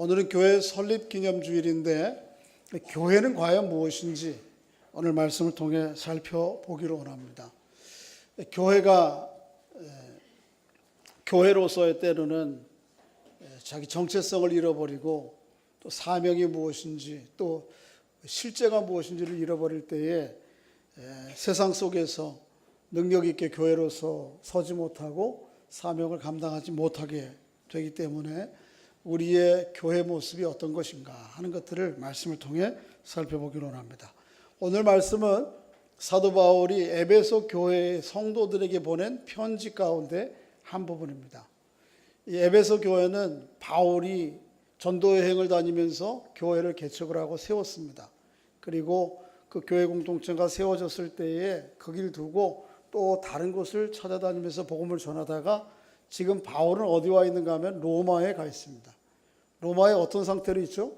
오늘은 교회 설립 기념 주일인데 교회는 과연 무엇인지 오늘 말씀을 통해 살펴보기로 원합니다. 교회로서의 때로는 자기 정체성을 잃어버리고 또 사명이 무엇인지 또 실제가 무엇인지를 잃어버릴 때에 세상 속에서 능력 있게 교회로서 서지 못하고 사명을 감당하지 못하게 되기 때문에 우리의 교회 모습이 어떤 것인가 하는 것들을 말씀을 통해 살펴보기로 합니다. 오늘 말씀은 사도 바울이 에베소 교회의 성도들에게 보낸 편지 가운데 한 부분입니다. 이 에베소 교회는 바울이 전도 여행을 다니면서 교회를 개척을 하고 세웠습니다. 그리고 그 교회 공동체가 세워졌을 때에 거기를 두고 또 다른 곳을 찾아다니면서 복음을 전하다가 지금 바울은 어디 와 있는가 하면 로마에 가 있습니다. 로마에 어떤 상태로 있죠?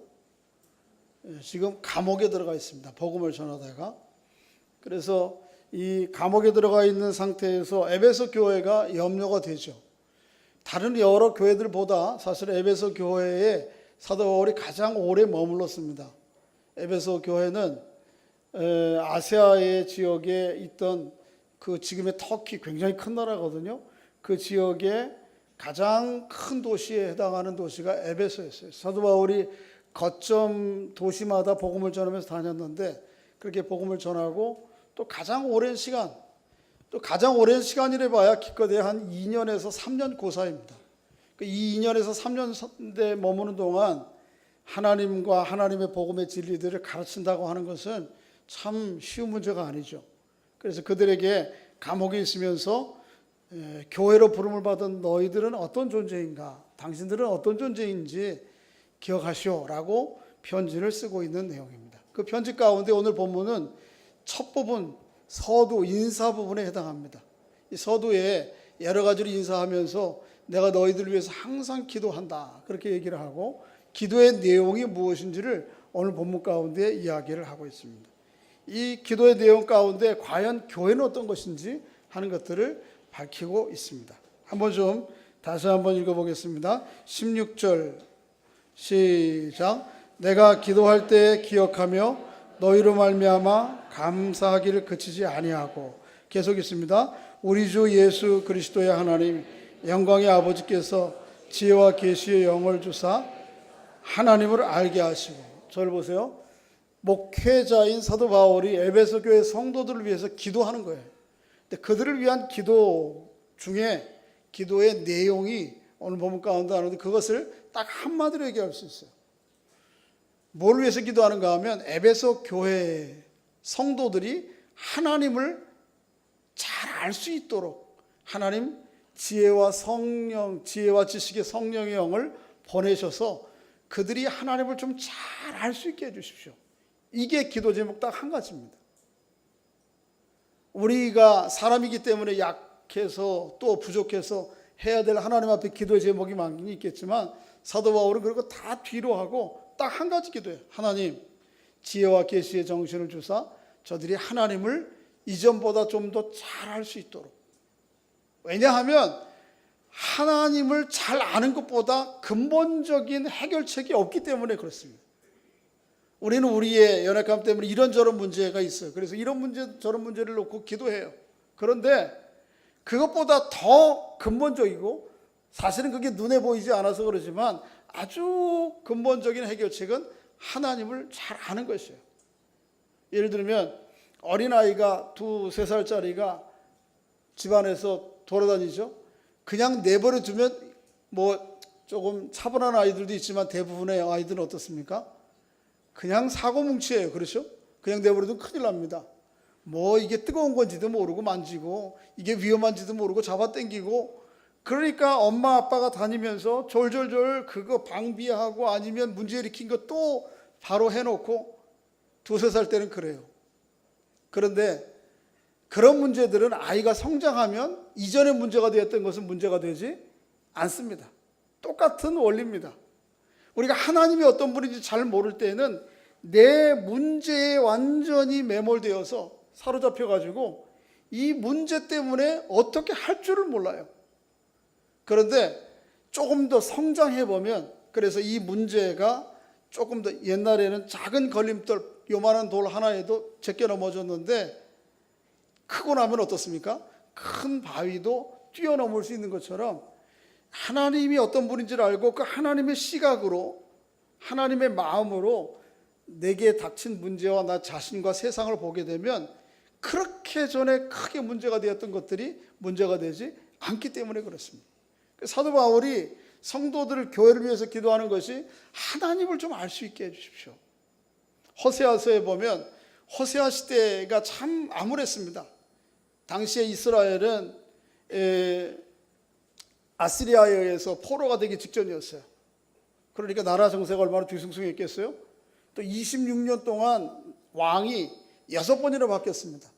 지금 감옥에 들어가 있습니다. 복음을 전하다가. 그래서 이 감옥에 들어가 있는 상태에서 에베소 교회가 염려가 되죠. 다른 여러 교회들보다 사실 에베소 교회에 사도 바울이 가장 오래 머물렀습니다. 에베소 교회는 아시아의 지역에 있던 그 지금의 터키 굉장히 큰 나라거든요. 그 지역의 가장 큰 도시에 해당하는 도시가 에베소였어요. 사도 바울이 거점 도시마다 복음을 전하면서 다녔는데 그렇게 복음을 전하고 또 가장 오랜 시간이래 봐야 기껏해 한 2년에서 3년 그 사이입니다. 이 2년에서 3년 머무는 동안 하나님과 하나님의 복음의 진리들을 가르친다고 하는 것은 참 쉬운 문제가 아니죠. 그래서 그들에게 감옥에 있으면서 교회로 부름을 받은 너희들은 어떤 존재인가, 당신들은 어떤 존재인지 기억하시오라고 편지를 쓰고 있는 내용입니다. 그 편지 가운데 오늘 본문은 첫 부분 서두 인사 부분에 해당합니다. 이 서두에 여러 가지로 인사하면서 내가 너희들을 위해서 항상 기도한다 그렇게 얘기를 하고 기도의 내용이 무엇인지를 오늘 본문 가운데 이야기를 하고 있습니다. 이 기도의 내용 가운데 과연 교회는 어떤 것인지 하는 것들을 밝히고 있습니다. 다시 한번 읽어보겠습니다. 16절 시작. 내가 기도할 때 기억하며 너희로 말미암아 감사하기를 그치지 아니하고, 계속 있습니다. 우리 주 예수 그리스도의 하나님 영광의 아버지께서 지혜와 계시의 영을 주사 하나님을 알게 하시고. 저를 보세요. 목회자인 사도 바울이 에베소 교회 성도들을 위해서 기도하는 거예요. 근데 그들을 위한 기도 중에 기도의 내용이 오늘 본문 가운데 나오는데 그것을 딱 한마디로 얘기할 수 있어요. 뭘 위해서 기도하는가 하면 에베소 교회 성도들이 하나님을 잘 알 수 있도록 하나님 지혜와 지식의 성령의 영을 보내셔서 그들이 하나님을 좀 잘 알 수 있게 해주십시오. 이게 기도 제목 딱 한 가지입니다. 우리가 사람이기 때문에 약해서 또 부족해서 해야 될 하나님 앞에 기도의 제목이 많이 있겠지만 사도 바울은 그런 거 다 뒤로 하고 딱 한 가지 기도해요. 하나님 지혜와 계시의 정신을 주사 저들이 하나님을 이전보다 좀 더 잘 알 수 있도록. 왜냐하면 하나님을 잘 아는 것보다 근본적인 해결책이 없기 때문에 그렇습니다. 우리는 우리의 연약함 때문에 이런저런 문제가 있어요. 그래서 이런 문제 저런 문제를 놓고 기도해요. 그런데 그것보다 더 근본적이고 사실은 그게 눈에 보이지 않아서 그러지만 아주 근본적인 해결책은 하나님을 잘 아는 것이에요. 예를 들면 어린아이가 2, 3살짜리가 집안에서 돌아다니죠. 그냥 내버려 두면 뭐 조금 차분한 아이들도 있지만 대부분의 아이들은 어떻습니까? 그냥 사고뭉치예요. 그렇죠? 그냥 내버려 두면 큰일 납니다. 뭐 이게 뜨거운 건지도 모르고 만지고 이게 위험한지도 모르고 잡아당기고, 그러니까 엄마 아빠가 다니면서 졸졸졸 그거 방비하고 아니면 문제 일으킨 거 또 바로 해놓고 2, 3살 때는 그래요. 그런데 그런 문제들은 아이가 성장하면 이전에 문제가 되었던 것은 문제가 되지 않습니다. 똑같은 원리입니다. 우리가 하나님이 어떤 분인지 잘 모를 때는 내 문제에 완전히 매몰되어서 사로잡혀가지고 이 문제 때문에 어떻게 할 줄을 몰라요. 그런데 조금 더 성장해보면 그래서 이 문제가 조금 더, 옛날에는 작은 걸림돌 요만한 돌 하나에도 제껴 넘어졌는데 크고 나면 어떻습니까? 큰 바위도 뛰어넘을 수 있는 것처럼 하나님이 어떤 분인지를 알고 그 하나님의 시각으로, 하나님의 마음으로 내게 닥친 문제와 나 자신과 세상을 보게 되면 그렇게 전에 크게 문제가 되었던 것들이 문제가 되지 않기 때문에 그렇습니다. 사도 바울이 성도들을, 교회를 위해서 기도하는 것이 하나님을 좀 알 수 있게 해주십시오. 호세아서에 보면 호세아 시대가 참 암울했습니다. 당시에 이스라엘은 아시리아에 의해서 포로가 되기 직전이었어요. 그러니까 나라 정세가 얼마나 뒤숭숭했겠어요? 또 26년 동안 왕이 6번이나 바뀌었습니다.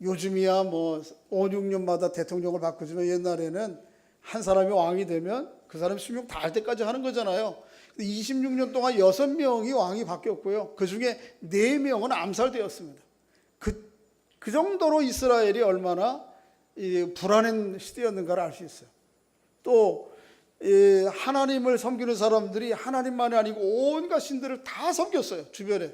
요즘이야 뭐 5, 6년마다 대통령을 바꾸지만 옛날에는 한 사람이 왕이 되면 그 사람 수명 다 할 때까지 하는 거잖아요. 26년 동안 6명이 왕이 바뀌었고요. 그 중에 4명은 암살되었습니다. 그 정도로 이스라엘이 얼마나 불안한 시대였는가를 알 수 있어요. 또 하나님을 섬기는 사람들이 하나님만이 아니고 온갖 신들을 다 섬겼어요, 주변에.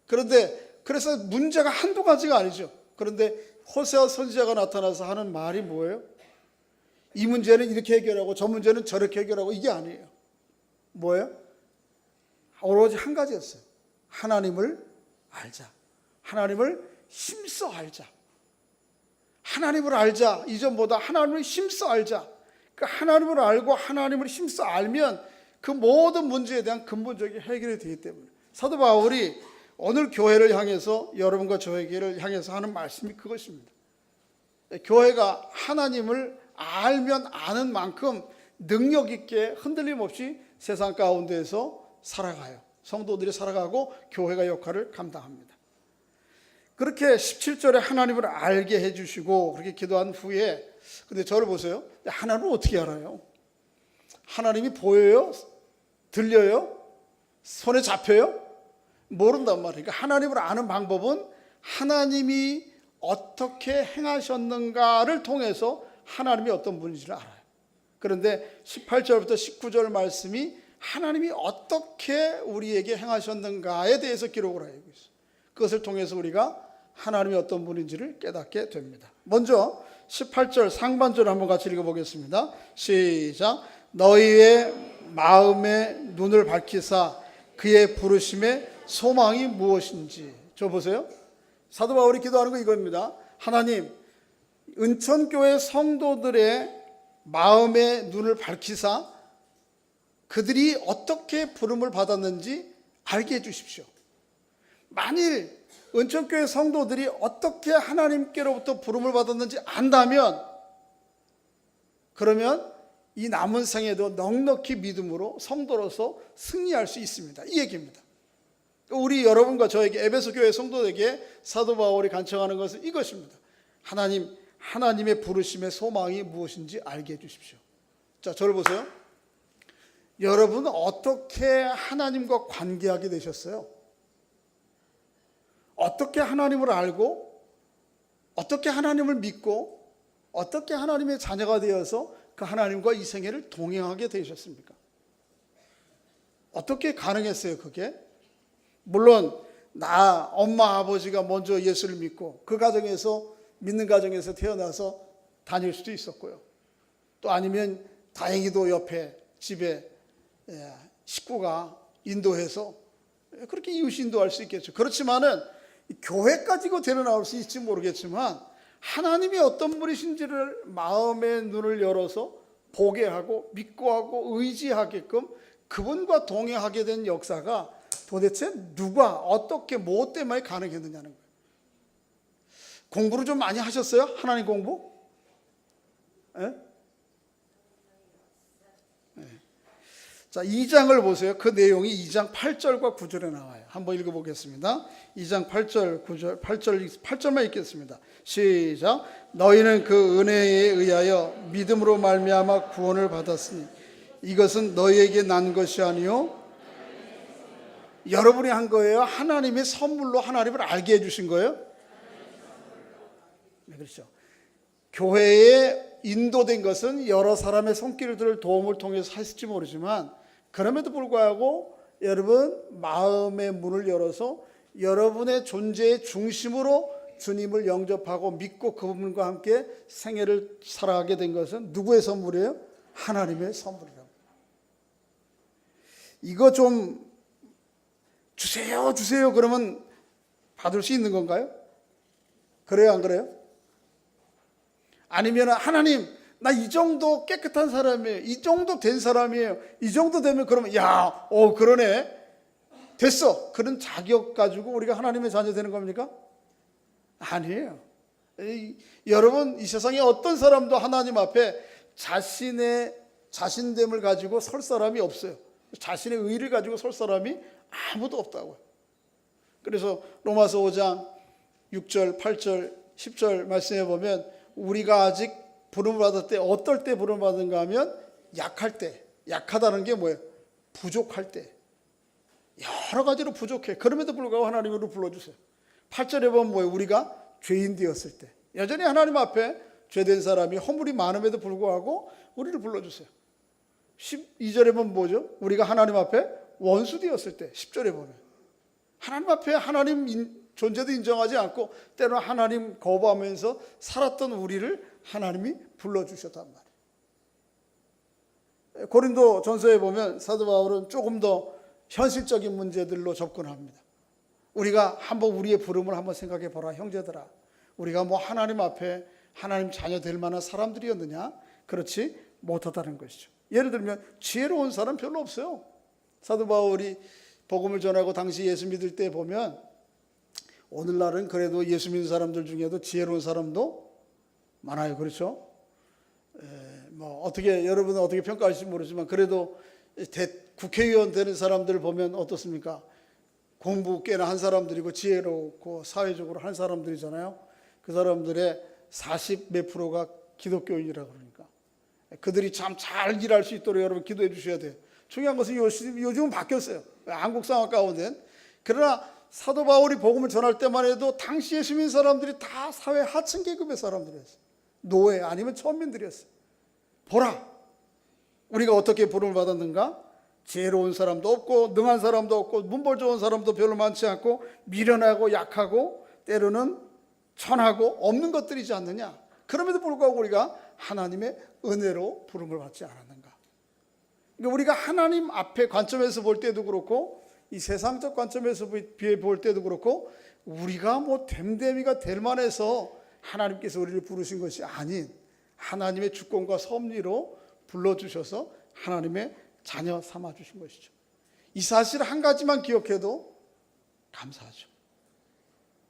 그래서 문제가 한두 가지가 아니죠. 그런데 호세아 선지자가 나타나서 하는 말이 뭐예요? 이 문제는 이렇게 해결하고 저 문제는 저렇게 해결하고, 이게 아니에요. 뭐예요? 오로지 한 가지였어요. 하나님을 알자. 하나님을 힘써 알자. 하나님을 알자. 이전보다 하나님을 힘써 알자. 그 하나님을 알고 하나님을 힘써 알면 그 모든 문제에 대한 근본적인 해결이 되기 때문에 사도 바울이 오늘 교회를 향해서, 여러분과 저에게를 향해서 하는 말씀이 그것입니다. 교회가 하나님을 알면 아는 만큼 능력 있게 흔들림 없이 세상 가운데에서 살아가요. 성도들이 살아가고 교회가 역할을 감당합니다. 그렇게 17절에 하나님을 알게 해주시고 그렇게 기도한 후에, 근데 저를 보세요. 하나님을 어떻게 알아요? 하나님이 보여요? 들려요? 손에 잡혀요? 모른단 말이에요. 그러니까 하나님을 아는 방법은 하나님이 어떻게 행하셨는가를 통해서 하나님이 어떤 분인지를 알아요. 그런데 18절부터 19절 말씀이 하나님이 어떻게 우리에게 행하셨는가에 대해서 기록을 하고 있어요. 그것을 통해서 우리가 하나님이 어떤 분인지를 깨닫게 됩니다. 먼저 18절 상반절을 한번 같이 읽어보겠습니다. 시작. 너희의 마음의 눈을 밝히사 그의 부르심의 소망이 무엇인지. 저 보세요. 사도 바울이 기도하는 거 이겁니다. 하나님, 은천교회 성도들의 마음의 눈을 밝히사 그들이 어떻게 부름을 받았는지 알게 해주십시오. 만일 은천교회 성도들이 어떻게 하나님께로부터 부름을 받았는지 안다면, 그러면 이 남은 생에도 넉넉히 믿음으로 성도로서 승리할 수 있습니다. 이 얘기입니다. 우리 여러분과 저에게, 에베소 교회 성도에게 사도 바울이 간청하는 것은 이것입니다. 하나님, 하나님의 부르심의 소망이 무엇인지 알게 해주십시오. 자, 저를 보세요. 여러분은 어떻게 하나님과 관계하게 되셨어요? 어떻게 하나님을 알고, 어떻게 하나님을 믿고, 어떻게 하나님의 자녀가 되어서 그 하나님과 이 생애를 동행하게 되셨습니까? 어떻게 가능했어요, 그게? 물론 엄마 아버지가 먼저 예수를 믿고 그 가정에서, 믿는 가정에서 태어나서 다닐 수도 있었고요. 또 아니면 다행히도 옆에 집에 식구가 인도해서 그렇게 이웃 인도할 수 있겠죠. 그렇지만은 교회까지 데려 나올 수 있을지 모르겠지만 하나님이 어떤 분이신지를 마음의 눈을 열어서 보게 하고 믿고 하고 의지하게끔 그분과 동행하게 된 역사가 도대체 누가 어떻게 뭐 때문에 가능했느냐는 거예요. 공부를 좀 많이 하셨어요? 하나님 공부? 네? 네. 자, 2장을 보세요. 그 내용이 2장 8절과 9절에 나와요. 한번 읽어보겠습니다. 2장 8절, 9절, 8절만 읽겠습니다. 시작. 너희는 그 은혜에 의하여 믿음으로 말미암아 구원을 받았으니 이것은 너희에게 난 것이 아니요 여러분이 한 거예요? 하나님의 선물로 하나님을 알게 해주신 거예요? 네, 그렇죠. 교회에 인도된 것은 여러 사람의 손길들 도움을 통해서 했을지 모르지만, 그럼에도 불구하고 여러분 마음의 문을 열어서 여러분의 존재의 중심으로 주님을 영접하고 믿고 그분과 함께 생애를 살아가게 된 것은 누구의 선물이에요? 하나님의 선물이라고. 이거 좀 주세요 주세요 그러면 받을 수 있는 건가요? 그래요 안 그래요? 아니면 하나님 나 이 정도 깨끗한 사람이에요, 이 정도 된 사람이에요, 이 정도 되면 그러면 그러네 됐어, 그런 자격 가지고 우리가 하나님의 자녀 되는 겁니까? 아니에요. 여러분 이 세상에 어떤 사람도 하나님 앞에 자신됨을 가지고 설 사람이 없어요. 자신의 의를 가지고 설 사람이 아무도 없다고요. 그래서 로마서 5장 6절 8절 10절 말씀해 보면 우리가 아직 부름을 받을 때 어떨 때 부름을 받은가 하면 약할 때, 약하다는 게 뭐예요? 부족할 때, 여러 가지로 부족해. 그럼에도 불구하고 하나님으로 불러주세요. 8절에 보면 뭐예요? 우리가 죄인 되었을 때, 여전히 하나님 앞에 죄된 사람이 허물이 많음에도 불구하고 우리를 불러주세요. 12절에 보면 뭐죠? 우리가 하나님 앞에 원수 되었을 때, 10절에 보면 하나님 앞에 하나님 존재도 인정하지 않고 때로는 하나님 거부하면서 살았던 우리를 하나님이 불러주셨단 말이에요. 고린도 전서에 보면 사도 바울은 조금 더 현실적인 문제들로 접근합니다. 우리가 한번 우리의 부름을 한번 생각해 보라 형제들아, 우리가 뭐 하나님 앞에 하나님 자녀 될 만한 사람들이었느냐? 그렇지 못하다는 것이죠. 예를 들면 지혜로운 사람 별로 없어요. 사도 바울이 복음을 전하고 당시 예수 믿을 때 보면 오늘날은 그래도 예수 믿는 사람들 중에도 지혜로운 사람도 많아요. 그렇죠? 여러분은 어떻게 평가하실지 모르지만 그래도 국회의원 되는 사람들을 보면 어떻습니까? 공부 꽤나 한 사람들이고 지혜롭고 사회적으로 한 사람들이잖아요. 그 사람들의 40몇 프로가 기독교인이라고 그러니까 그들이 참 잘 일할 수 있도록 여러분 기도해 주셔야 돼요. 중요한 것은 요즘은 바뀌었어요. 한국 상황 가운데. 그러나 사도 바울이 복음을 전할 때만 해도 당시에 시민 사람들이 다 사회 하층 계급의 사람들이었어요. 노예 아니면 천민들이었어요. 보라, 우리가 어떻게 부름을 받았는가? 지혜로운 사람도 없고 능한 사람도 없고 문벌 좋은 사람도 별로 많지 않고 미련하고 약하고 때로는 천하고 없는 것들이지 않느냐? 그럼에도 불구하고 우리가 하나님의 은혜로 부름을 받지 않았는가? 그러니까 우리가 하나님 앞에 관점에서 볼 때도 그렇고 이 세상적 관점에서 비해 볼 때도 그렇고 우리가 뭐 됨됨이가 될 만해서 하나님께서 우리를 부르신 것이 아닌 하나님의 주권과 섭리로 불러주셔서 하나님의 자녀 삼아주신 것이죠. 이 사실 한 가지만 기억해도 감사하죠.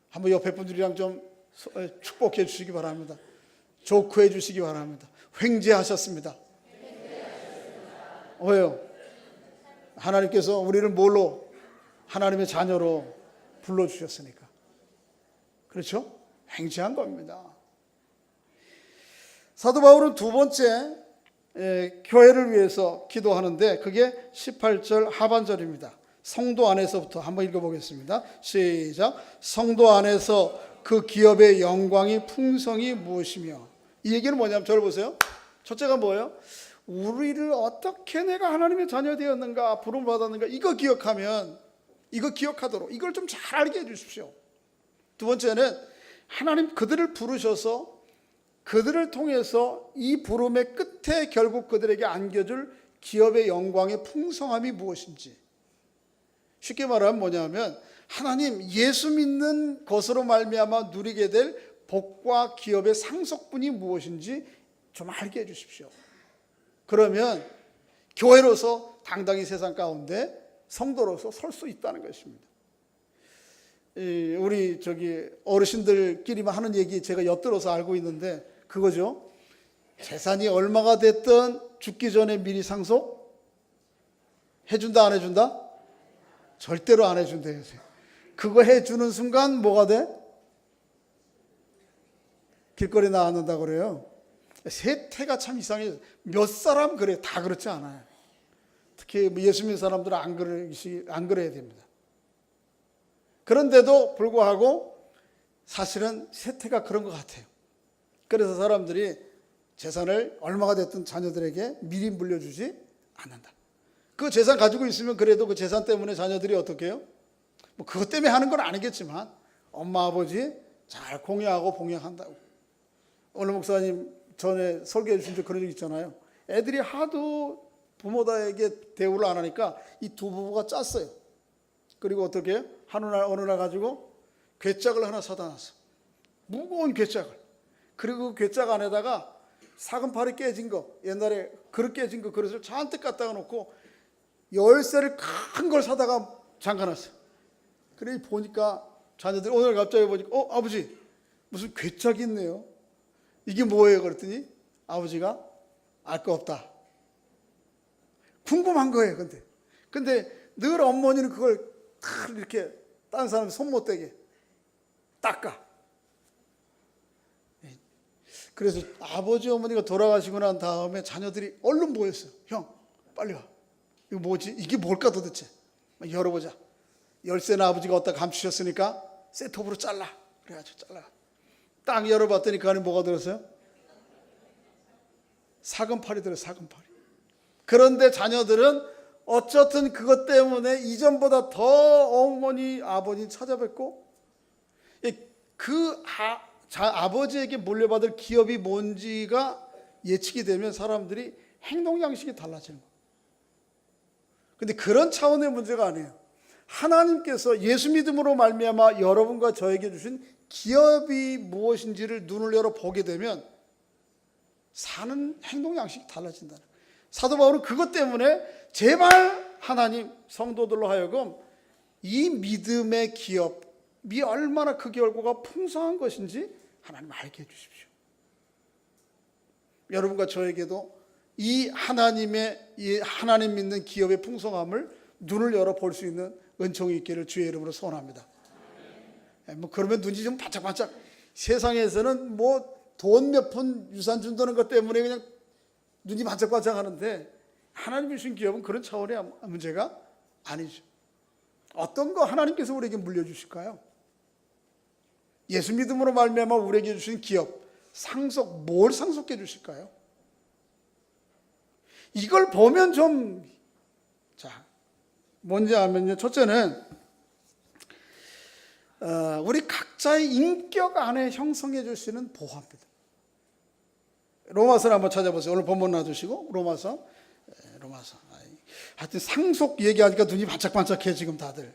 한번 옆에 분들이랑 좀 축복해 주시기 바랍니다. 조크해 주시기 바랍니다. 횡재하셨습니다. 왜요? 하나님께서 우리를 뭘로? 하나님의 자녀로 불러주셨으니까. 그렇죠? 횡재한 겁니다. 사도 바울은 두 번째 교회를 위해서 기도하는데 그게 18절 하반절입니다. 성도 안에서부터 한번 읽어보겠습니다. 시작. 성도 안에서 그 기업의 영광이 풍성이 무엇이며. 이 얘기는 뭐냐면 저를 보세요. 첫째가 뭐예요? 우리를 어떻게 내가 하나님의 자녀 되었는가, 부름을 받았는가, 이거 기억하도록 이걸 좀 잘 알게 해주십시오. 두 번째는 하나님 그들을 부르셔서 그들을 통해서 이 부름의 끝에 결국 그들에게 안겨줄 기업의 영광의 풍성함이 무엇인지. 쉽게 말하면 뭐냐면 하나님 예수 믿는 것으로 말미암아 누리게 될 복과 기업의 상속분이 무엇인지 좀 알게 해주십시오. 그러면 교회로서 당당히 세상 가운데 성도로서 설 수 있다는 것입니다. 우리 어르신들끼리만 하는 얘기 제가 엿들어서 알고 있는데 그거죠. 재산이 얼마가 됐든 죽기 전에 미리 상속 해준다 안 해준다? 절대로 안 해준대요. 그거 해주는 순간 뭐가 돼? 길거리 나앉는다 그래요. 세태가 참 이상해요. 몇 사람 그래, 다 그렇지 않아요. 특히 예수 믿는 사람들은 안 그래야 됩니다. 그런데도 불구하고 사실은 세태가 그런 것 같아요. 그래서 사람들이 재산을 얼마가 됐든 자녀들에게 미리 물려주지 않는다. 그 재산 가지고 있으면 그래도 그 재산 때문에 자녀들이 어떻게 해요? 뭐 그것 때문에 하는 건 아니겠지만 엄마 아버지 잘 공양하고 봉양한다고. 오늘 목사님 전에 설교해 주신 적 그런 적 있잖아요. 애들이 하도 부모에게 대우를 안 하니까 이 두 부부가 짰어요. 그리고 어떻게 해요? 어느 날 가지고 괴짝을 하나 사다 놨어. 무거운 괴짝을. 그리고 그 괴짝 안에다가 사금팔이 깨진 거, 옛날에 그릇 깨진 거 그릇을 잔뜩 갖다가 놓고 열쇠를 큰 걸 사다가 잠가놨어. 그래 보니까 자녀들이 오늘 갑자기 보니까 아버지 무슨 괴짝이 있네요. 이게 뭐예요? 그랬더니 아버지가 알 거 없다. 궁금한 거예요. 근데 늘 어머니는 그걸 다 이렇게 다른 사람 손 못 대게 닦아. 그래서 아버지 어머니가 돌아가시고 난 다음에 자녀들이 얼른 모였어요. 형 빨리 와. 이거 뭐지? 이게 뭘까 도대체? 열어보자. 열쇠는 아버지가 어디다 감추셨으니까 셋톱으로 잘라. 그래가지고 잘라. 딱 열어봤더니 그 안에 뭐가 들었어요? 사금팔이 들어요. 사금팔이. 그런데 자녀들은 어쨌든 그것 때문에 이전보다 더 어머니 아버지 찾아뵙고 아버지에게 물려받을 기업이 뭔지가 예측이 되면 사람들이 행동 양식이 달라지는 거예요. 근데 그런 차원의 문제가 아니에요. 하나님께서 예수 믿음으로 말미암아 여러분과 저에게 주신 기업이 무엇인지를 눈을 열어 보게 되면 사는 행동 양식이 달라진다는 거예요. 사도 바울은 그것 때문에 제발 하나님 성도들로 하여금 이 믿음의 기업이 얼마나 그 결과가 풍성한 것인지 하나님 알게 해주십시오. 여러분과 저에게도 이 하나님 믿는 기업의 풍성함을 눈을 열어 볼 수 있는 은총이 있기를 주의 이름으로 소원합니다. 뭐 그러면 눈이 좀 반짝반짝. 세상에서는 뭐 돈 몇 푼 유산 준다는 것 때문에 그냥 눈이 반짝반짝 하는데 하나님이 주신 기업은 그런 차원의 문제가 아니죠. 어떤 거 하나님께서 우리에게 물려주실까요? 예수 믿음으로 말미암아 우리에게 주신 기업, 상속, 뭘 상속해 주실까요? 이걸 보면 좀, 뭔지 아면요. 첫째는, 우리 각자의 인격 안에 형성해 주시는 보화입니다. 로마서를 한번 찾아보세요. 오늘 본문 놔두시고, 로마서. 하여튼 상속 얘기하니까 눈이 반짝반짝해, 지금 다들.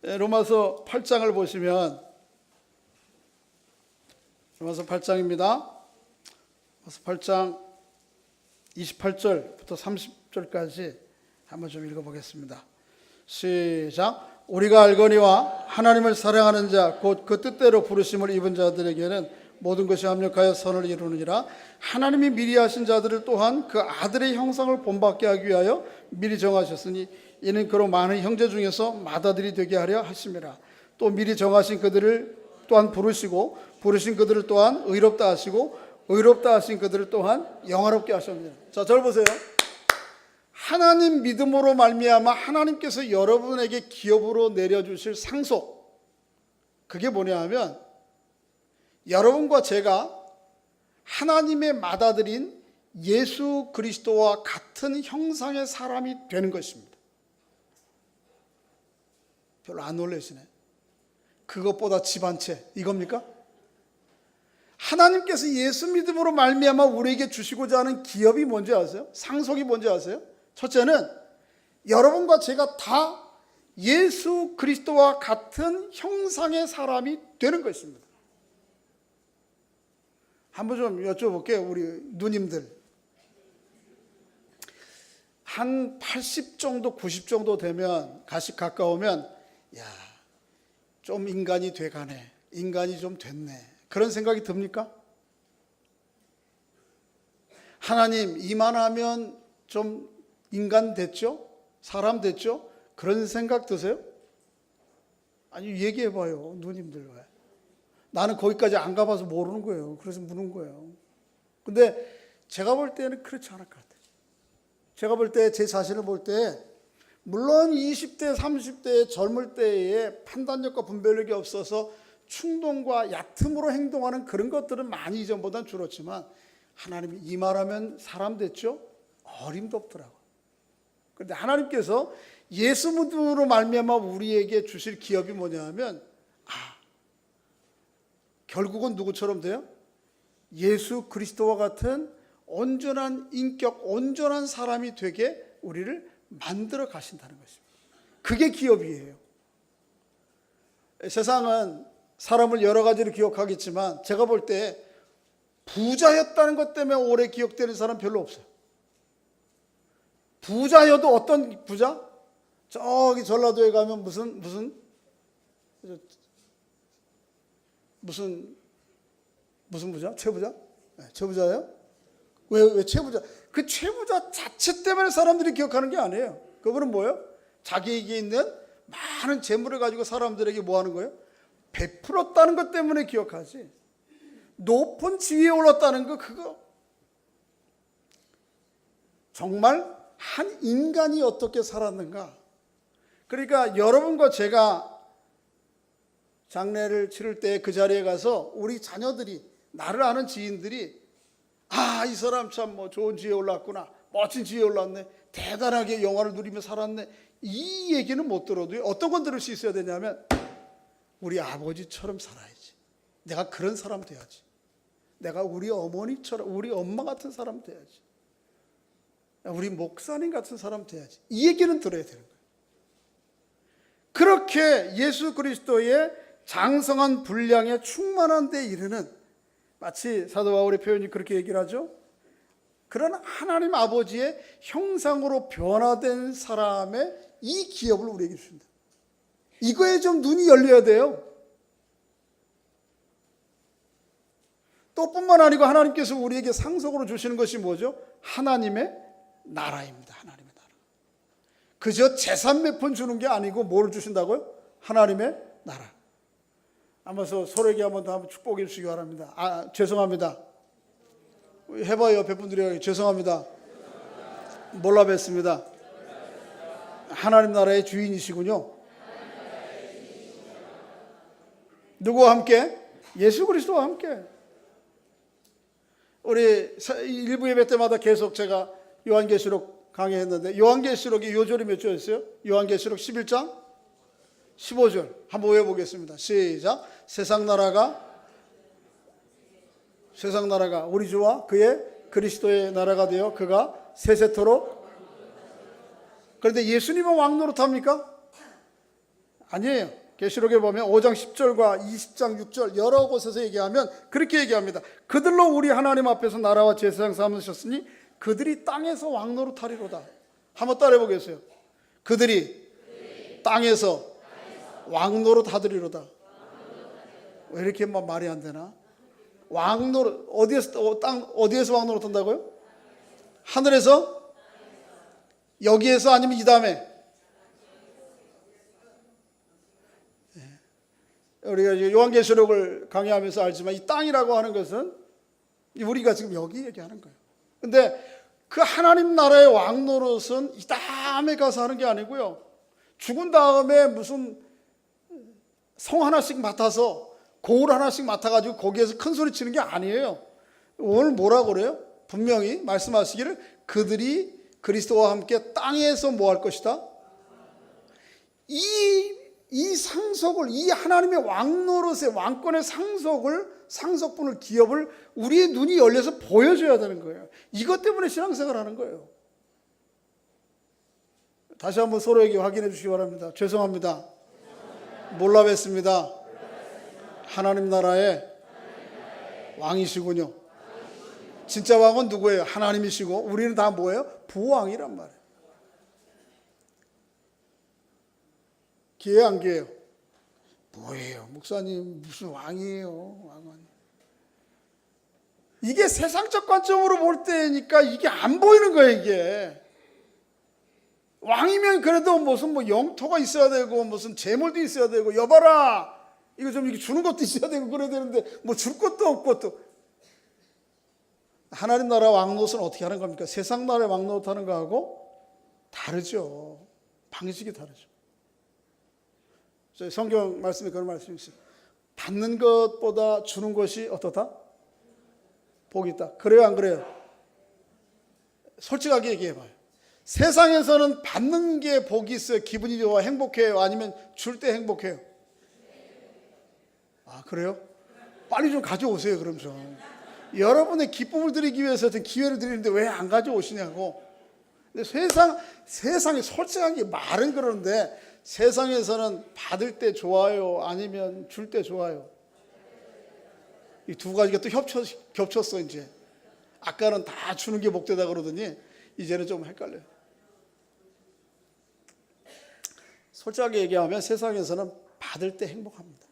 로마서 8장을 보시면, 로마서 8장입니다. 로마서 8장 28절부터 30절까지 한번 좀 읽어보겠습니다. 시작. 우리가 알거니와 하나님을 사랑하는 자 곧 그 뜻대로 부르심을 입은 자들에게는 모든 것이 합력하여 선을 이루느니라. 하나님이 미리 하신 자들을 또한 그 아들의 형상을 본받게 하기 위하여 미리 정하셨으니 이는 그로 많은 형제 중에서 맏아들이 되게 하려 하심이라. 또 미리 정하신 그들을 또한 부르시고 부르신 그들을 또한 의롭다 하시고 의롭다 하신 그들을 또한 영화롭게 하셨느니라. 자, 저를 보세요. 하나님 믿음으로 말미암아 하나님께서 여러분에게 기업으로 내려주실 상속, 그게 뭐냐 하면 여러분과 제가 하나님의 맏아들인 예수 그리스도와 같은 형상의 사람이 되는 것입니다. 별로 안 놀라시네. 그것보다 집 한 채, 이겁니까? 하나님께서 예수 믿음으로 말미암아 우리에게 주시고자 하는 기업이 뭔지 아세요? 상속이 뭔지 아세요? 첫째는 여러분과 제가 다 예수 그리스도와 같은 형상의 사람이 되는 것입니다. 한번 좀 여쭤볼게요. 우리 누님들. 한 80 정도, 90 정도 되면, 가시 가까우면 좀 인간이 돼가네. 인간이 좀 됐네. 그런 생각이 듭니까? 하나님, 이만하면 좀 인간 됐죠? 사람 됐죠? 그런 생각 드세요? 아니, 얘기해봐요. 누님들. 왜? 나는 거기까지 안 가봐서 모르는 거예요. 그래서 묻는 거예요. 근데 제가 볼 때는 그렇지 않을 것 같아요. 제가 볼 때, 제 자신을 볼 때, 물론 20대, 30대의 젊을 때에 판단력과 분별력이 없어서 충동과 얕음으로 행동하는 그런 것들은 많이 이전보다는 줄었지만 하나님이 이 말하면 사람 됐죠? 어림도 없더라고요. 그런데 하나님께서 예수 믿음으로 말미암아 우리에게 주실 기업이 뭐냐면 결국은 누구처럼 돼요? 예수 그리스도와 같은 온전한 인격, 온전한 사람이 되게 우리를 만들어 가신다는 것입니다. 그게 기업이에요. 세상은 사람을 여러 가지로 기억하겠지만 제가 볼 때 부자였다는 것 때문에 오래 기억되는 사람 별로 없어요. 부자여도 어떤 부자? 저기 전라도에 가면 무슨 부자? 최부자? 네, 최부자예요? 왜 최부자? 그 최부자 자체 때문에 사람들이 기억하는 게 아니에요. 그분은 뭐예요? 자기에게 있는 많은 재물을 가지고 사람들에게 뭐 하는 거예요? 베풀었다는 것 때문에 기억하지. 높은 지위에 올랐다는 거 그거 정말 한 인간이 어떻게 살았는가. 그러니까 여러분과 제가 장례를 치를 때 그 자리에 가서 우리 자녀들이, 나를 아는 지인들이 이 사람 참 뭐 좋은 지위에 올랐구나, 멋진 지위에 올랐네, 대단하게 영화를 누리며 살았네, 이 얘기는 못 들어도 어떤 건 들을 수 있어야 되냐면 우리 아버지처럼 살아야지, 내가 그런 사람 돼야지, 내가 우리 어머니처럼, 우리 엄마 같은 사람 돼야지, 우리 목사님 같은 사람 돼야지, 이 얘기는 들어야 되는 거예요. 그렇게 예수 그리스도의 장성한 분량에 충만한 데 이르는, 마치 사도 바울의 표현이 그렇게 얘기를 하죠. 그런 하나님 아버지의 형상으로 변화된 사람의 이 기업을 우리에게 주신다. 이거에 좀 눈이 열려야 돼요. 또 뿐만 아니고 하나님께서 우리에게 상속으로 주시는 것이 뭐죠? 하나님의 나라입니다. 하나님의 나라. 그저 재산 몇 푼 주는 게 아니고 뭐를 주신다고요? 하나님의 나라. 한번 서로에게 한번 축복해 주시기 바랍니다. 죄송합니다. 해봐요. 옆에 분들이. 죄송합니다. 몰라 뵀습니다. 하나님 나라의 주인이시군요. 누구와 함께? 예수 그리스도와 함께. 우리 일부 예배 때마다 계속 제가 요한계시록 강의했는데, 요한계시록이 요절이 몇 절이었어요? 요한계시록 11장 15절 한번 외워보겠습니다. 시작. 세상 나라가 우리 주와 그의 그리스도의 나라가 되어 그가 세세토록. 그런데 예수님은 왕노릇합니까? 아니에요. 계시록에 보면 5장 10절과 20장 6절 여러 곳에서 얘기하면 그렇게 얘기합니다. 그들로 우리 하나님 앞에서 나라와 제사장 삼으셨으니 그들이 땅에서 왕노릇하리로다. 한번 따라해 보겠어요. 그들이 땅에서 왕노릇하리로다. 왜 이렇게 말이 안 되나? 왕노릇, 어디에서 왕노릇한다고요? 하늘에서? 여기에서? 아니면 이 다음에? 우리가 요한계시록을 강의하면서 알지만 이 땅이라고 하는 것은 우리가 지금 여기 얘기하는 거예요. 근데 그 하나님 나라의 왕노릇은 이 다음에 가서 하는 게 아니고요, 죽은 다음에 무슨 성 하나씩 맡아서 고을 하나씩 맡아가지고 거기에서 큰 소리 치는 게 아니에요. 오늘 뭐라고 그래요? 분명히 말씀하시기를 그들이 그리스도와 함께 땅에서 뭐 할 것이다? 이 상속을, 이 하나님의 왕노릇의 왕권의 상속분을, 기업을 우리의 눈이 열려서 보여줘야 되는 거예요. 이것 때문에 신앙생활 하는 거예요. 다시 한번 서로에게 확인해 주시기 바랍니다. 죄송합니다. 몰라 뵀습니다. 하나님 나라의 왕이시군요. 진짜 왕은 누구예요? 하나님이시고 우리는 다 뭐예요? 부왕이란 말이에요. 기회요 안 기회요? 뭐예요? 목사님 무슨 왕이에요? 왕은. 이게 세상적 관점으로 볼 때니까 이게 안 보이는 거예요. 이게 왕이면 그래도 무슨 뭐 영토가 있어야 되고 무슨 재물도 있어야 되고, 여봐라 이거 좀 이렇게 주는 것도 있어야 되고 그래야 되는데 뭐 줄 것도 없고. 또 하나님 나라 왕노릇은 어떻게 하는 겁니까? 세상 나라의 왕노릇 하는 거하고 다르죠. 방식이 다르죠. 성경 말씀에 그런 말씀이 있어요. 받는 것보다 주는 것이 어떻다? 복이 있다. 그래요, 안 그래요? 솔직하게 얘기해봐요. 세상에서는 받는 게 복이 있어요? 기분이 좋아 행복해요? 아니면 줄 때 행복해요? 아, 그래요? 빨리 좀 가져오세요. 그럼 좀 여러분의 기쁨을 드리기 위해서 기회를 드리는데 왜 안 가져오시냐고. 근데 세상에 솔직하게 말은 그러는데 세상에서는 받을 때 좋아요? 아니면 줄 때 좋아요? 이 두 가지가 또 겹쳤어 이제. 아까는 다 주는 게 복되다 그러더니 이제는 좀 헷갈려요. 솔직하게 얘기하면 세상에서는 받을 때 행복합니다.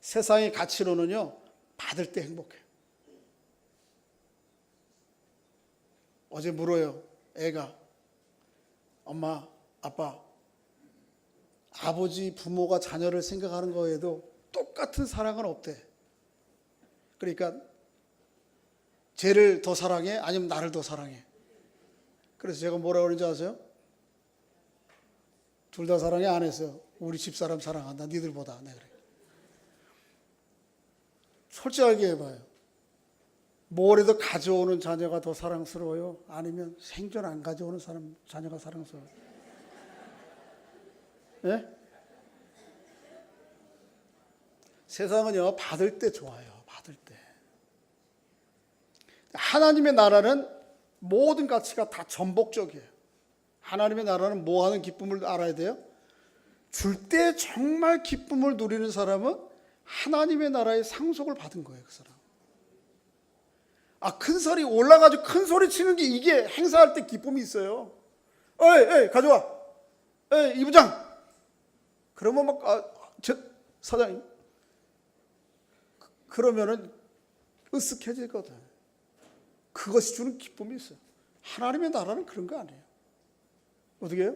세상의 가치로는요, 받을 때 행복해요. 어제 물어요, 애가. 엄마, 아빠, 아버지, 부모가 자녀를 생각하는 거에도 똑같은 사랑은 없대. 그러니까 쟤를 더 사랑해? 아니면 나를 더 사랑해? 그래서 제가 뭐라고 그러는지 아세요? 둘 다 사랑해? 안 했어요. 우리 집사람 사랑한다. 니들보다. 네, 그래. 솔직하게 해봐요. 뭐래도 가져오는 자녀가 더 사랑스러워요? 아니면 생전 안 가져오는 자녀가 사랑스러워요? 네? 세상은요, 받을 때 좋아요. 받을 때. 하나님의 나라는 모든 가치가 다 전복적이에요. 하나님의 나라는 뭐 하는 기쁨을 알아야 돼요? 줄 때 정말 기쁨을 누리는 사람은 하나님의 나라의 상속을 받은 거예요, 그 사람. 아, 큰 소리 올라가지고 큰 소리 치는 게 이게 행사할 때 기쁨이 있어요. 에이, 가져와. 에이, 이 부장. 그러면 사장님. 그러면은 으쓱해지거든. 그것이 주는 기쁨이 있어요. 하나님의 나라는 그런 거 아니에요. 어떻게 해요?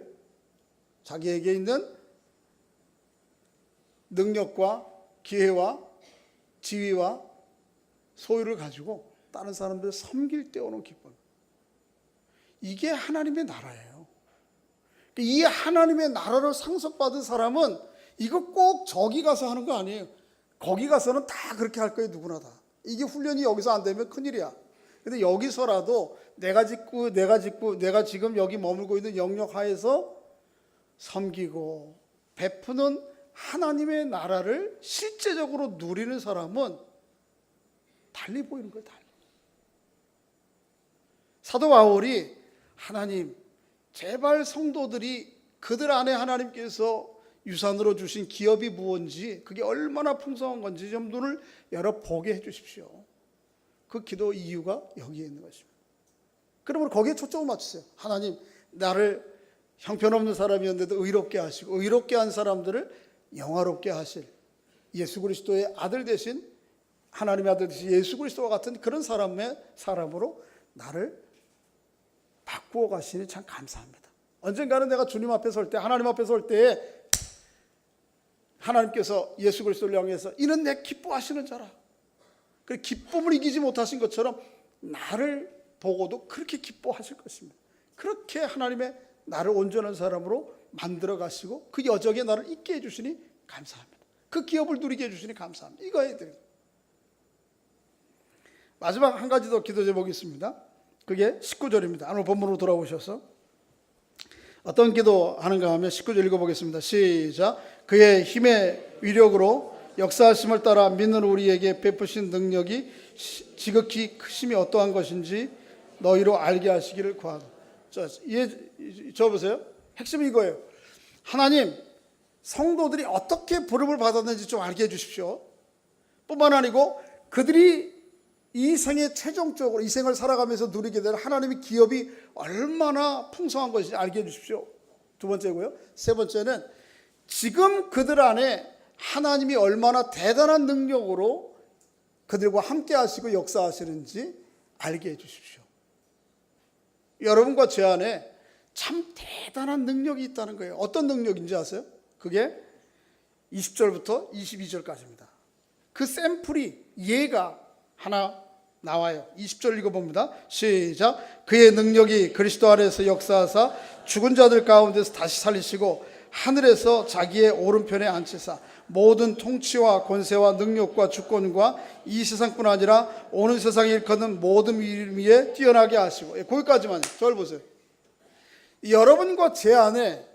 자기에게 있는 능력과 기회와 지위와 소유를 가지고 다른 사람들을 섬길 때 오는 기쁨. 이게 하나님의 나라예요. 이 하나님의 나라를 상속받은 사람은 이거 꼭 저기 가서 하는 거 아니에요. 거기 가서는 다 그렇게 할 거예요. 누구나 다. 이게 훈련이 여기서 안 되면 큰일이야. 근데 여기서라도 내가 지금 여기 머물고 있는 영역 하에서 섬기고 베푸는 하나님의 나라를 실제적으로 누리는 사람은 달리 보이는 거예요. 달리. 사도 바울이 하나님, 제발 성도들이 그들 안에 하나님께서 유산으로 주신 기업이 무엇인지, 그게 얼마나 풍성한 건지 좀 눈을 열어보게 해주십시오. 그 기도 이유가 여기에 있는 것입니다. 그러면 거기에 초점을 맞추세요. 하나님, 나를 형편없는 사람이었는데도 의롭게 하시고 의롭게 한 사람들을 영화롭게 하실 예수 그리스도의 아들 되신, 하나님의 아들 되신 예수 그리스도와 같은 그런 사람으로 나를 바꾸어 가시니 참 감사합니다. 언젠가는 내가 주님 앞에 설 때, 하나님 앞에 설 때에 하나님께서 예수 그리스도를 향해서 이는 내 기뻐하시는 자라. 그 기쁨을 이기지 못하신 것처럼 나를 보고도 그렇게 기뻐하실 것입니다. 그렇게 하나님의 나를 온전한 사람으로 만들어 가시고 그 여정에 나를 있게 해주시니 감사합니다. 그 기업을 누리게 해주시니 감사합니다. 이거 해야 돼요. 마지막 한 가지 더 기도 제목이 있습니다. 그게 19절입니다. 오늘 본문으로 돌아오셔서 어떤 기도 하는가 하면 19절 읽어보겠습니다. 시작. 그의 힘의 위력으로 역사하심을 따라 믿는 우리에게 베푸신 능력이 지극히 크심이 어떠한 것인지 너희로 알게 하시기를 구하노. 저 보세요. 핵심이 이거예요. 하나님, 성도들이 어떻게 부름을 받았는지 좀 알게 해주십시오. 뿐만 아니고 그들이 이 생에 최종적으로 이 생을 살아가면서 누리게 될 하나님의 기업이 얼마나 풍성한 것인지 알게 해주십시오. 두 번째고요. 세 번째는 지금 그들 안에 하나님이 얼마나 대단한 능력으로 그들과 함께 하시고 역사하시는지 알게 해주십시오. 여러분과 제 안에 참 대단한 능력이 있다는 거예요. 어떤 능력인지 아세요? 그게 20절부터 22절까지입니다. 그 샘플이 예가 하나 나와요. 20절 읽어봅니다. 시작. 그의 능력이 그리스도 안에서 역사하사 죽은 자들 가운데서 다시 살리시고 하늘에서 자기의 오른편에 앉히사 모든 통치와 권세와 능력과 주권과 이 세상뿐 아니라 오는 세상에 일컫는 모든 이름 위에 뛰어나게 하시고. 거기까지만. 저를 보세요. 여러분과 제 안에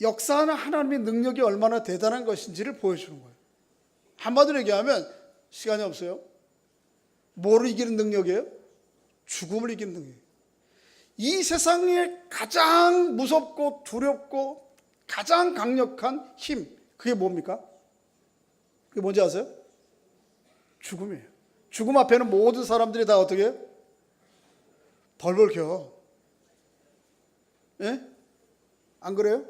역사하는 하나님의 능력이 얼마나 대단한 것인지를 보여주는 거예요. 한마디로 얘기하면, 시간이 없어요, 뭐를 이기는 능력이에요? 죽음을 이기는 능력이에요. 이 세상에 가장 무섭고 두렵고 가장 강력한 힘, 그게 뭡니까? 그게 뭔지 아세요? 죽음이에요. 죽음 앞에는 모든 사람들이 다 어떻게 해요? 벌벌 켜. 예? 안 그래요?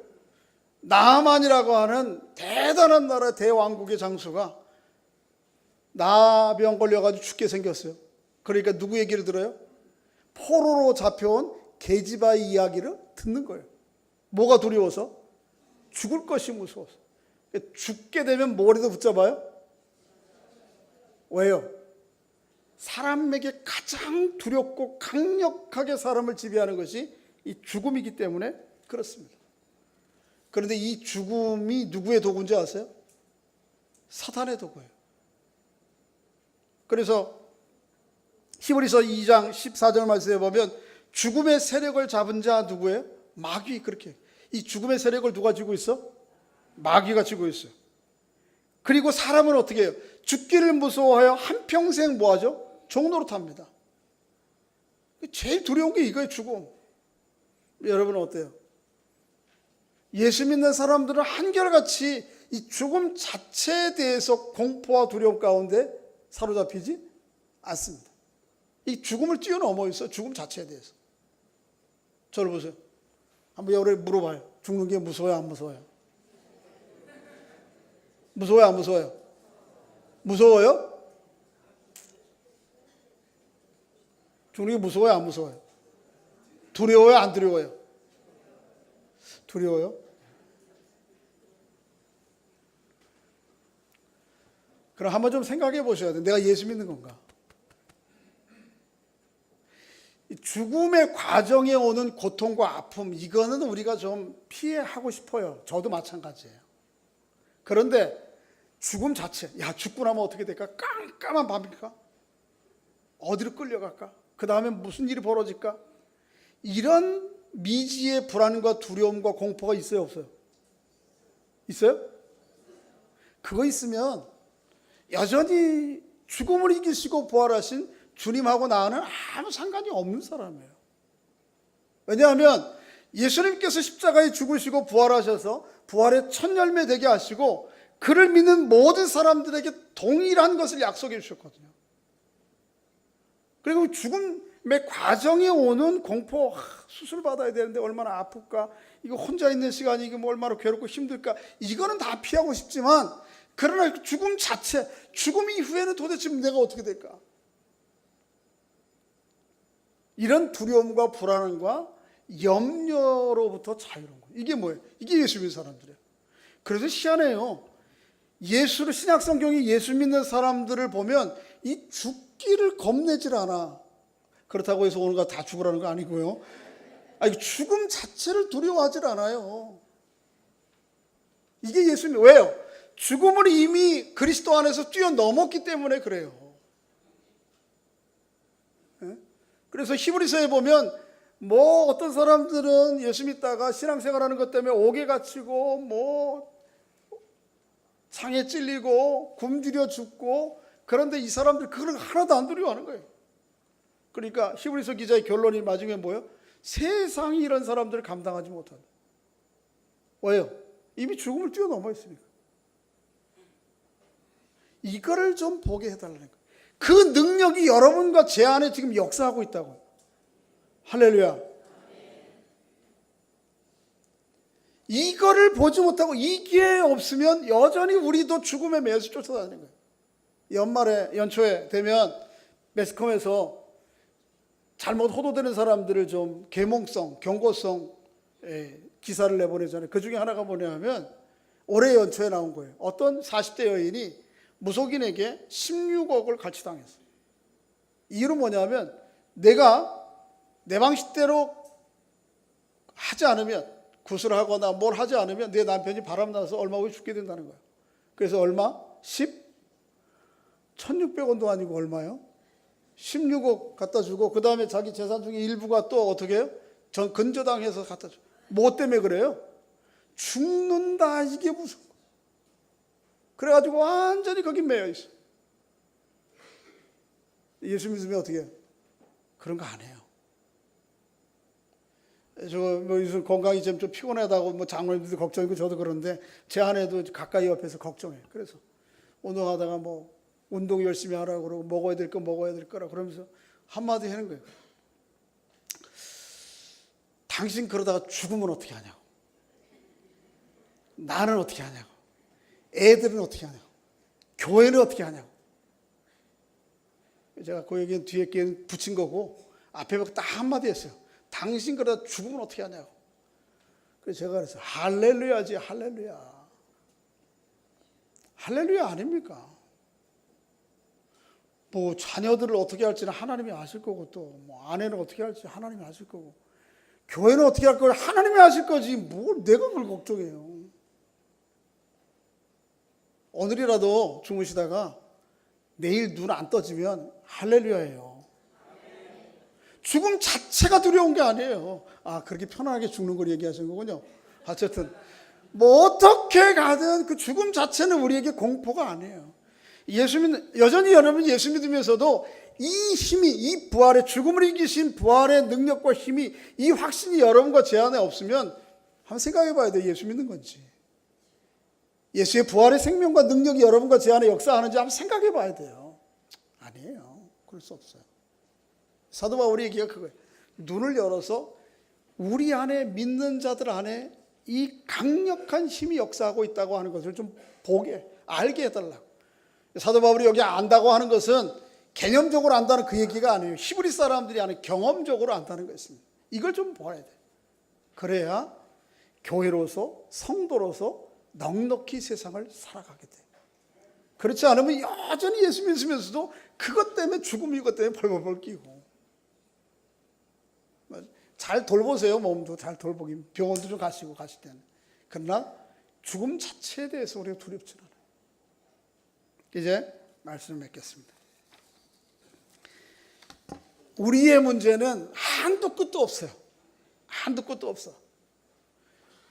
나만이라고 하는 대단한 나라 대왕국의 장수가 나병 걸려가지고 죽게 생겼어요. 그러니까 누구 얘기를 들어요? 포로로 잡혀온 게지바의 이야기를 듣는 거예요. 뭐가 두려워서? 죽을 것이 무서워서. 죽게 되면 머리도 붙잡아요? 왜요? 사람에게 가장 두렵고 강력하게 사람을 지배하는 것이 이 죽음이기 때문에 그렇습니다. 그런데 이 죽음이 누구의 도구인지 아세요? 사탄의 도구예요. 그래서 히브리서 2장 14절 말씀에 보면 죽음의 세력을 잡은 자 누구예요? 마귀. 그렇게. 이 죽음의 세력을 누가 쥐고 있어? 마귀가 쥐고 있어요. 그리고 사람은 어떻게 해요? 죽기를 무서워하여 한평생 뭐하죠? 종노릇합니다. 제일 두려운 게 이거예요, 죽음. 여러분은 어때요? 예수 믿는 사람들은 한결같이 이 죽음 자체에 대해서 공포와 두려움 가운데 사로잡히지 않습니다. 이 죽음을 뛰어넘어 있어, 죽음 자체에 대해서. 저를 보세요. 한번 여러분이 물어봐요. 죽는 게 무서워요, 안 무서워요? 무서워요, 안 무서워요? 무서워요? 죽는 게 무서워요, 안 무서워요? 두려워요, 안 두려워요? 두려워요? 그럼 한번 좀 생각해 보셔야 돼요. 내가 예수 믿는 건가? 죽음의 과정에 오는 고통과 아픔, 이거는 우리가 좀 피해하고 싶어요. 저도 마찬가지예요. 그런데 죽음 자체, 야, 죽고 나면 어떻게 될까? 깜깜한 밤일까? 어디로 끌려갈까? 그 다음에 무슨 일이 벌어질까? 이런 미지의 불안과 두려움과 공포가 있어요, 없어요? 있어요? 그거 있으면 여전히 죽음을 이기시고 부활하신 주님하고 나는 아무 상관이 없는 사람이에요. 왜냐하면 예수님께서 십자가에 죽으시고 부활하셔서 부활의 첫 열매 되게 하시고 그를 믿는 모든 사람들에게 동일한 것을 약속해 주셨거든요. 그리고 죽음의 과정에 오는 공포, 수술 받아야 되는데 얼마나 아플까, 이거 혼자 있는 시간이 이거 뭐 얼마나 괴롭고 힘들까, 이거는 다 피하고 싶지만, 그러나 죽음 자체, 죽음 이후에는 도대체 내가 어떻게 될까? 이런 두려움과 불안함과 염려로부터 자유로운 거예요. 이게 뭐예요? 이게 예수 믿는 사람들이에요. 그래서 희한해요. 예수를, 신약 성경이 예수 믿는 사람들을 보면 이 죽기를 겁내질 않아. 그렇다고 해서 오늘 다 죽으라는 거 아니고요. 아니, 죽음 자체를 두려워하질 않아요. 이게 예수님. 왜요? 죽음을 이미 그리스도 안에서 뛰어넘었기 때문에 그래요. 그래서 히브리서에 보면 뭐 어떤 사람들은 예수 믿다가 신앙생활하는 것 때문에 옥에 갇히고 뭐 창에 찔리고 굶주려 죽고, 그런데 이 사람들 그런 거 하나도 안 두려워하는 거예요. 그러니까 히브리서 기자의 결론이 마지막에 뭐예요? 세상이 이런 사람들을 감당하지 못한다. 왜요? 이미 죽음을 뛰어넘어 있으니까. 이거를 좀 보게 해달라는 거예요. 그 능력이 여러분과 제 안에 지금 역사하고 있다고요. 할렐루야. 이거를 보지 못하고 이게 없으면 여전히 우리도 죽음의 매수 쫓아다니는 거예요. 연말에, 연초에 되면 매스컴에서 잘못 호도되는 사람들을 좀 계몽성, 경고성 기사를 내보내잖아요. 그 중에 하나가 뭐냐면 올해 연초에 나온 거예요. 어떤 40대 여인이 무속인에게 16억을 갈취당했어요. 이유는 뭐냐면 내가 내 방식대로 하지 않으면, 구슬하거나 뭘 하지 않으면 내 남편이 바람나서 얼마 후에 죽게 된다는 거예요. 그래서 얼마? 1600원도 아니고 얼마요? 16억 갖다 주고, 그 다음에 자기 재산 중에 일부가 또 어떻게 해요? 근저당해서 갖다 줘. 뭐 때문에 그래요? 죽는다, 이게 무슨 거. 그래가지고 완전히 거기 매여 있어. 예수 믿으면 어떻게 해요? 그런 거 안 해요. 뭐 요즘 건강이 좀 피곤하다고 장로님들도 걱정이고 저도 그런데 제 아내도 가까이 옆에서 걱정해요. 그래서 운동하다가 운동 열심히 하라고 그러고 먹어야 될 거 먹어야 될 거라 그러면서 한마디 하는 거예요. 당신 그러다가 죽으면 어떻게 하냐고. 나는 어떻게 하냐고. 애들은 어떻게 하냐고. 교회는 어떻게 하냐고. 제가 그 얘기는 뒤에 붙인 거고 앞에 딱 한마디 했어요. 당신 그러다 죽으면 어떻게 하냐고. 그래서 제가 그랬어요. 할렐루야지, 할렐루야. 할렐루야 아닙니까? 자녀들을 어떻게 할지는 하나님이 아실 거고, 또 아내는 어떻게 할지 하나님이 아실 거고, 교회는 어떻게 할 거를 하나님이 아실 거지, 뭘 내가 그걸 걱정해요. 오늘이라도 주무시다가 내일 눈 안 떠지면 할렐루야예요. 죽음 자체가 두려운 게 아니에요. 그렇게 편안하게 죽는 걸 얘기하신 거군요. 어쨌든 어떻게 가든 그 죽음 자체는 우리에게 공포가 아니에요. 여전히 여러분 예수 믿으면서도 이 힘이, 이 부활의, 죽음을 이기신 부활의 능력과 힘이, 이 확신이 여러분과 제 안에 없으면 한번 생각해 봐야 돼요. 예수 믿는 건지. 예수의 부활의 생명과 능력이 여러분과 제 안에 역사하는지 한번 생각해 봐야 돼요. 아니에요. 그럴 수 없어요. 사도 바울의 얘기가 그거예요. 눈을 열어서 우리 안에, 믿는 자들 안에 이 강력한 힘이 역사하고 있다고 하는 것을 좀 알게 해달라고. 사도 바울이 여기 안다고 하는 것은 개념적으로 안다는 그 얘기가 아니에요. 히브리 사람들이 아는 경험적으로 안다는 것입니다. 이걸 좀 봐야 돼요. 그래야 교회로서, 성도로서 넉넉히 세상을 살아가게 돼요. 그렇지 않으면 여전히 예수 믿으면서도 그것 때문에 죽음, 이것 때문에 벌벌벌 끼고. 잘 돌보세요. 몸도 잘 돌보긴. 병원도 좀 가시고 가실 때는. 그러나 죽음 자체에 대해서 우리가 두렵지 않아요. 이제 말씀을 맺겠습니다. 우리의 문제는 한도 끝도 없어요. 한도 끝도 없어.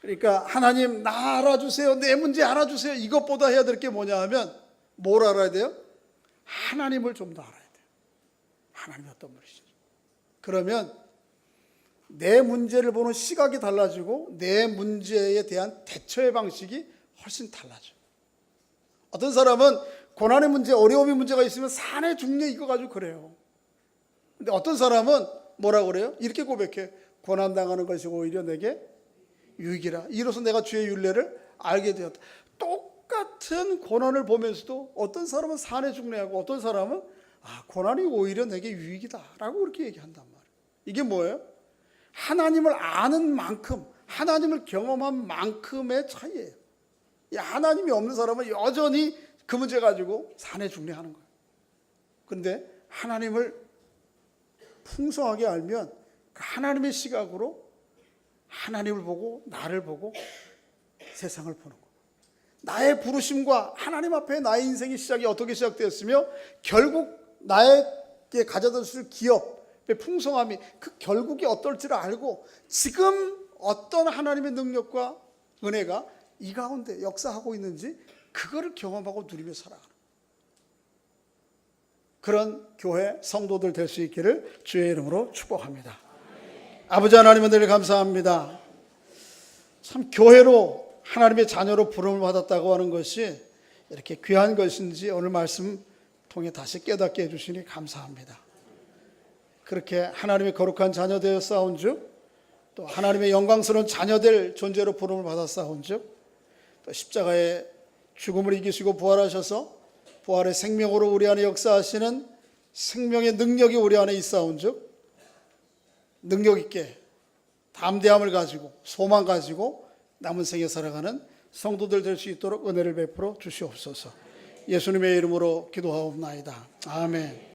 그러니까 하나님 나 알아주세요. 내 문제 알아주세요. 이것보다 해야 될 게 뭐냐 하면 뭘 알아야 돼요? 하나님을 좀 더 알아야 돼요. 하나님이 어떤 분이시죠? 그러면 내 문제를 보는 시각이 달라지고 내 문제에 대한 대처의 방식이 훨씬 달라져요. 어떤 사람은 고난의 문제, 어려움의 문제가 있으면 산에 죽네 이거 가지고 그래요. 근데 어떤 사람은 뭐라고 그래요? 이렇게 고백해. 고난당하는 것이 오히려 내게 유익이라. 이로써 내가 주의 윤례를 알게 되었다. 똑같은 고난을 보면서도 어떤 사람은 산에 죽네 하고 어떤 사람은 고난이 오히려 내게 유익이다 라고 그렇게 얘기한단 말이에요. 이게 뭐예요? 하나님을 아는 만큼, 하나님을 경험한 만큼의 차이예요. 하나님이 없는 사람은 여전히 그 문제 가지고 산에 죽네 하는 거예요. 그런데 하나님을 풍성하게 알면 그 하나님의 시각으로 하나님을 보고 나를 보고 세상을 보는 거예요. 나의 부르심과 하나님 앞에 나의 인생의 시작이 어떻게 시작되었으며 결국 나에게 가져다 줄 기업의 풍성함이 그 결국이 어떨지를 알고 지금 어떤 하나님의 능력과 은혜가 이 가운데 역사하고 있는지 그거를 경험하고 누리며 살아가는 그런 교회 성도들 될 수 있기를 주의 이름으로 축복합니다. 아버지 하나님 은혜를 감사합니다. 참 교회로 하나님의 자녀로 부름을 받았다고 하는 것이 이렇게 귀한 것인지 오늘 말씀 통해 다시 깨닫게 해주시니 감사합니다. 그렇게 하나님의 거룩한 자녀 되어 싸운즉 또 하나님의 영광스러운 자녀될 존재로 부름을 받아 싸운즉 또 십자가의 죽음을 이기시고 부활하셔서 부활의 생명으로 우리 안에 역사하시는 생명의 능력이 우리 안에 있사온즉 능력 있게 담대함을 가지고 소망 가지고 남은 생에 살아가는 성도들 될 수 있도록 은혜를 베풀어 주시옵소서. 예수님의 이름으로 기도하옵나이다. 아멘.